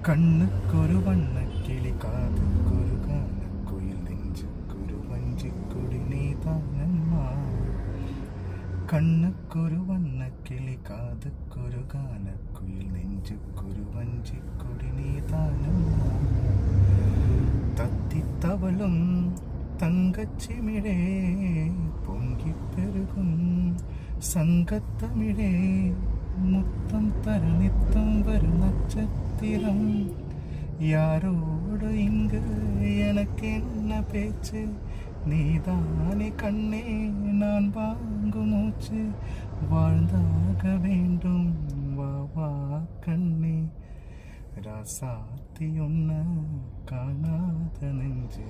கண்ணுக்கொரு வண்ணக்கிளி காதுக்கொரு கானக்குயில் நெஞ்சுக்கொரு வஞ்சிக்கொடி நீதானம்மா. கண்ணுக்கொரு வண்ணக்கிளி காதுக்கொரு கானக்குயில் நெஞ்சுக்கொரு வஞ்சிக்கொடி நீதானம்மா. தத்தித் தவழும் தங்கச்சிமிழே பொங்கிப் பெருகும் சங்கத்தமிழே முத்தம் தர நித்தம் வரும் நட்சத்திரம். யாரோடு இங்கு எனக்கு என்ன பேச்சு, நீதானே கண்ணே நான் வாங்கும் மூச்சு. வாழ்ந்தாக வேண்டும் வா வா கண்ணே, ராசாத்தி ஒன்ன காணாத நெஞ்சு